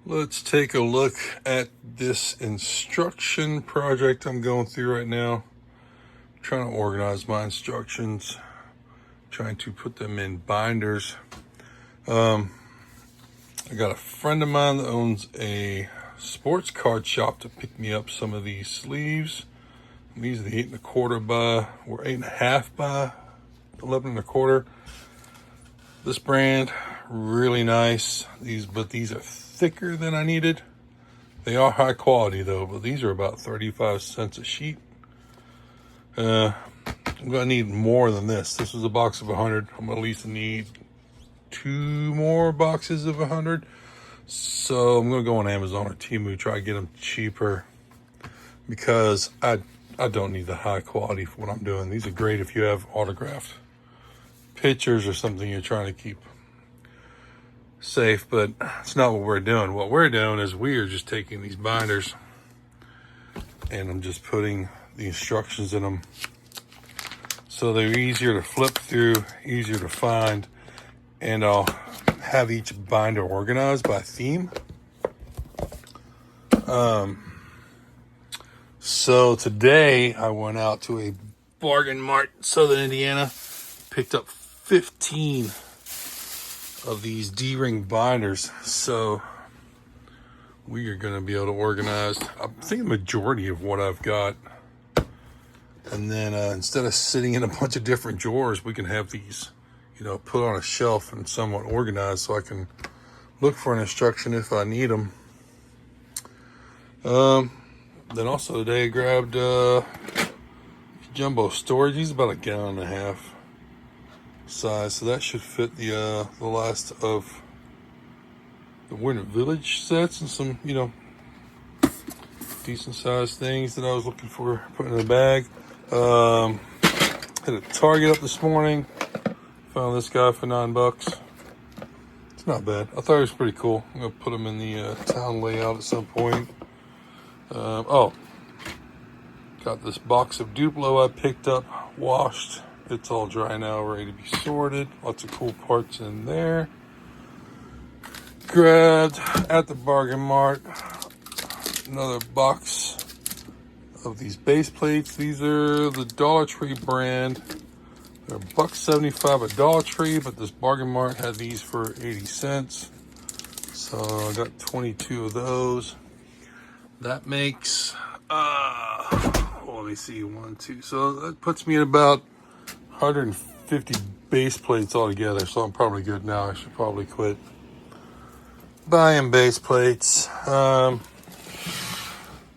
Let's take a look at this instruction project I'm going through right now. I'm trying to organize my instructions, trying to put them in binders. I got a friend of mine that owns a sports card shop to pick me up some of these sleeves. And these are the 8.25 by, or 8.5 by 11.25. This brand, really nice. But these are thicker than I needed. They are high quality though, but these are about 35 cents a sheet. I'm gonna need more than this. This was a box of 100. I'm gonna at least need 2 more boxes of 100. So I'm gonna go on Amazon or Temu, try to get them cheaper, because I don't need the high quality for what I'm doing. These are great if you have autographed pictures or something you're trying to keep safe, but it's not what we're doing. What we're doing is we are just taking these binders and I'm just putting the instructions in them so they're easier to flip through, easier to find, and I'll have each binder organized by theme. So today I went out to a Bargain Mart in Southern Indiana, picked up 15 of these D-ring binders. So we are going to be able to organize, I think, the majority of what I've got. And then instead of sitting in a bunch of different drawers, we can have these, put on a shelf and somewhat organized so I can look for an instruction if I need them. Then also today I grabbed jumbo storage. He's about 1.5 gallons size, so that should fit the last of the Winter Village sets and some, decent sized things that I was looking for putting in the bag. Hit a Target up this morning, found this guy for $9. It's not bad. I thought it was pretty cool. I'm gonna put him in the town layout at some point. Got this box of Duplo I picked up, washed. It's all dry now, ready to be sorted. Lots of cool parts in there. Grabbed at the Bargain Mart another box of these base plates. These are the Dollar Tree brand. They're $1.75 at Dollar Tree, but this Bargain Mart had these for 80 cents. So I got 22 of those. That makes, let me see, 1, 2. So that puts me at about 150 base plates altogether. So I'm probably good now. I should probably quit buying base plates.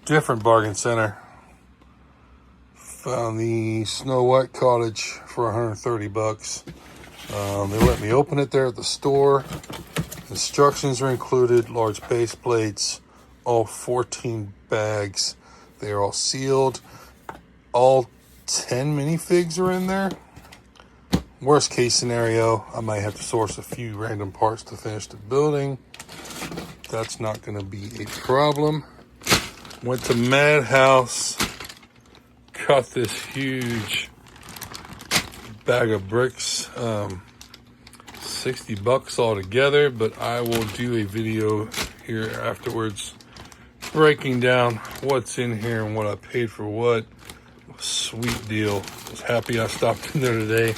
Different bargain center. Found the Snow White Cottage for $130. They let me open it there at the store. Instructions are included, large base plates, all 14 bags. They are all sealed. All 10 minifigs are in there. Worst case scenario, I might have to source a few random parts to finish the building. That's not going to be a problem. Went to Madhouse, got this huge bag of bricks, $60 altogether, but I will do a video here afterwards breaking down what's in here and what I paid for what. Sweet deal. Was happy I stopped in there today.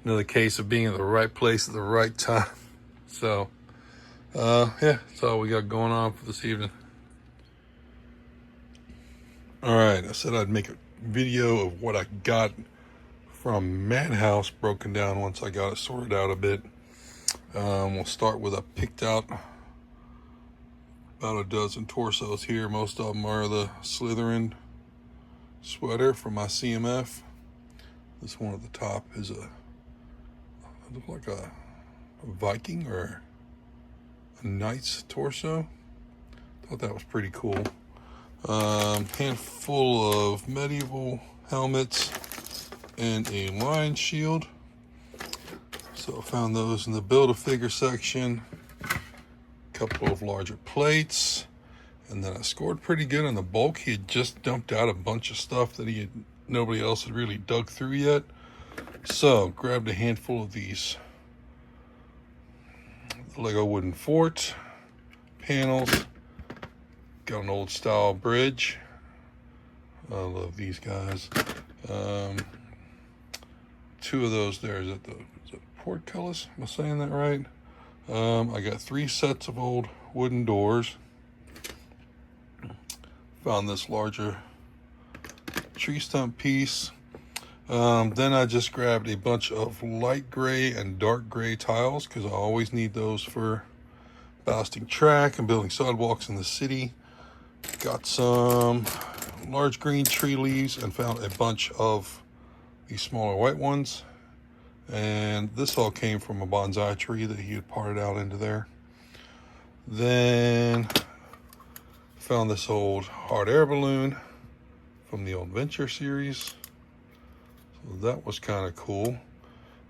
Another case of being at the right place at the right time. So, yeah, that's all we got going on for this evening. All right, I said I'd make a video of what I got from Madhouse broken down once I got it sorted out a bit. We'll start with, I picked out about a dozen torsos here. Most of them are the Slytherin sweater from my CMF. This one at the top is it looks like a Viking or a knight's torso. Thought that was pretty cool. Handful of medieval helmets and a lion shield. So I found those in the Build-A-Figure section. Couple of larger plates. And then I scored pretty good on the bulk. He had just dumped out a bunch of stuff that nobody else had really dug through yet. So grabbed a handful of these. The Lego wooden fort. panels. Got an old style bridge. I love these guys. Two of those there. Is it portcullis? Am I saying that right? I got 3 sets of old wooden doors. Found this larger tree stump piece. Then I just grabbed a bunch of light gray and dark gray tiles because I always need those for ballasting track and building sidewalks in the city. Got some large green tree leaves and found a bunch of these smaller white ones. And this all came from a bonsai tree that he had parted out into there. Then found this old hot air balloon from the old Venture series. So that was kind of cool.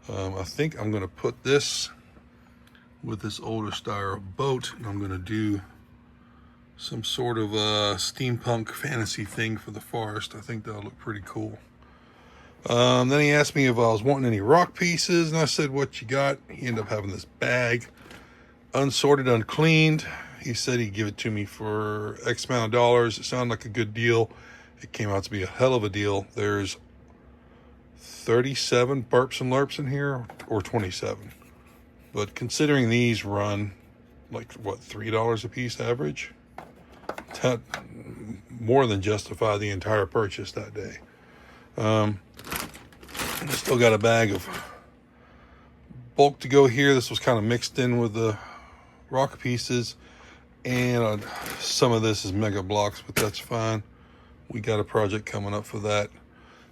I think I'm going to put this with this older style boat, and I'm going to do some sort of a steampunk fantasy thing for the forest. I think that'll look pretty cool. Then he asked me if I was wanting any rock pieces, and I said, what you got? He ended up having this bag, unsorted, uncleaned. He said he'd give it to me for X amount of dollars. It sounded like a good deal. It came out to be a hell of a deal. There's 37 burps and lurps in here, or 27. But considering these run like, what, $3 a piece average? That more than justify the entire purchase that day. I still got a bag of bulk to go here. This was kind of mixed in with the rock pieces, and some of this is mega blocks, but that's fine. We got a project coming up for that.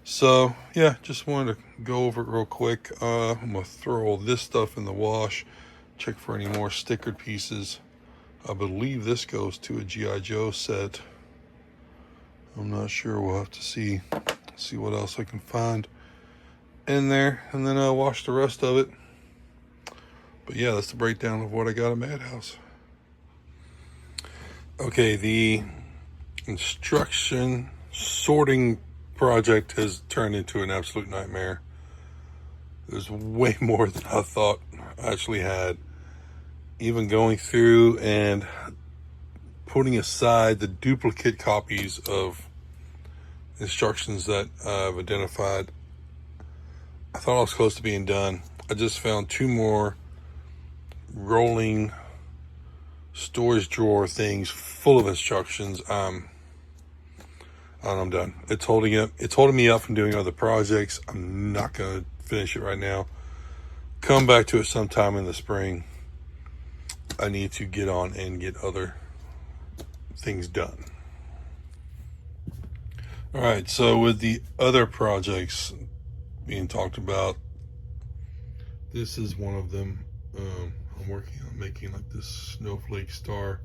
So yeah, just wanted to go over it real quick. I'm gonna throw all this stuff in the wash, check for any more stickered pieces. I believe this goes to a G.I. Joe set. I'm not sure. We'll have to see what else I can find in there, and then I'll wash the rest of it. But yeah, that's the breakdown of what I got at Madhouse. Okay, the instruction sorting project has turned into an absolute nightmare. There's way more than I thought I actually had. Even going through and putting aside the duplicate copies of instructions that I've identified, I thought I was close to being done. I just found 2 more rolling storage drawer things full of instructions. I'm done. It's holding me up from doing other projects. I'm not gonna finish it right now. Come back to it sometime in the spring. I need to get on and get other things done. All right, so with the other projects being talked about, this is one of them. I'm working on making like this snowflake star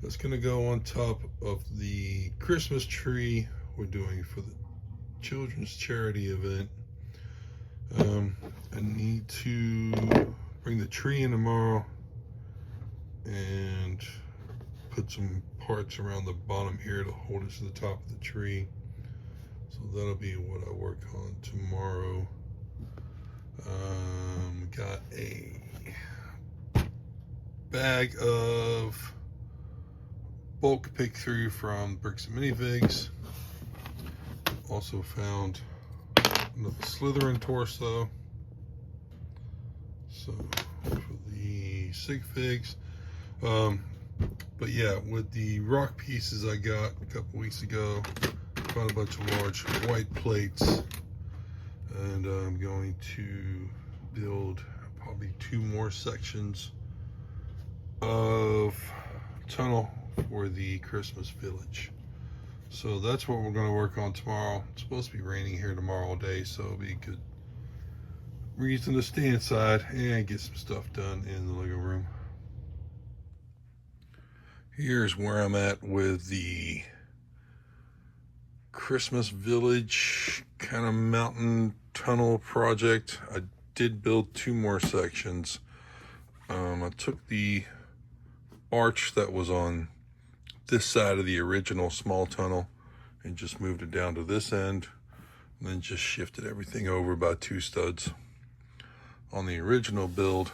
that's going to go on top of the Christmas tree we're doing for the children's charity event. I need to bring the tree in tomorrow and put some parts around the bottom here to hold it to the top of the tree. So that'll be what I work on tomorrow. Got a bag of bulk pick through from Bricks and Minifigs. Also found another Slytherin torso. So for the sig figs. But yeah, with the rock pieces I got a couple weeks ago, found a bunch of large white plates, and I'm going to build probably 2 more sections of tunnel for the Christmas village. So that's what we're going to work on tomorrow. It's supposed to be raining here tomorrow all day, so it'll be a good reason to stay inside and get some stuff done in the living room. Here's where I'm at with the Christmas village kind of mountain tunnel project. I did build 2 more sections. I took the arch that was on this side of the original small tunnel and just moved it down to this end, and then just shifted everything over by 2 studs. On the original build,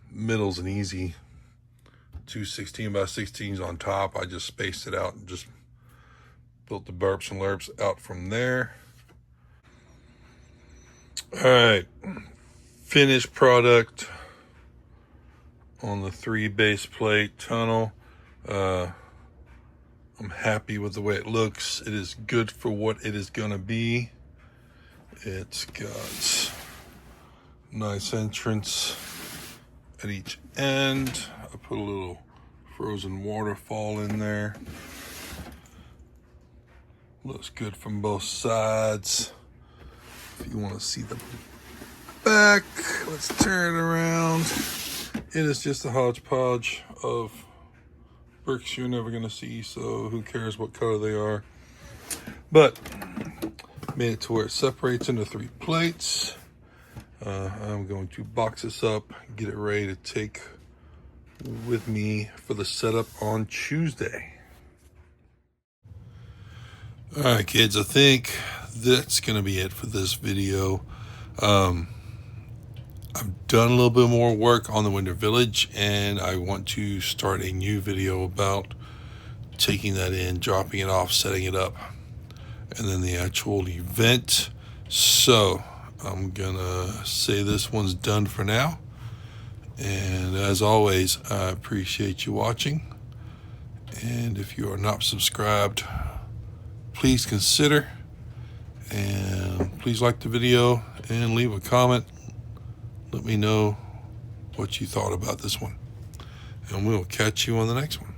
middle's an easy two 16 by 16s on top. I just spaced it out and just built the burps and lerps out from there. All right, finished product on the 3 base plate tunnel. I'm happy with the way it looks. It is good for what it is gonna be. It's got nice entrance at each end. I put a little frozen waterfall in there. Looks good from both sides. If you want to see the back, let's turn it around. It is just a hodgepodge of bricks you're never going to see, so who cares what color they are. But made it to where it separates into 3 plates. I'm going to box this up, get it ready to take with me for the setup on Tuesday. All right, kids, I think that's going to be it for this video. I've done a little bit more work on the Winter Village, and I want to start a new video about taking that in, dropping it off, setting it up, and then the actual event. So I'm gonna say this one's done for now. And as always, I appreciate you watching. And if you are not subscribed, please consider, and please like the video and leave a comment. Let me know what you thought about this one, and we'll catch you on the next one.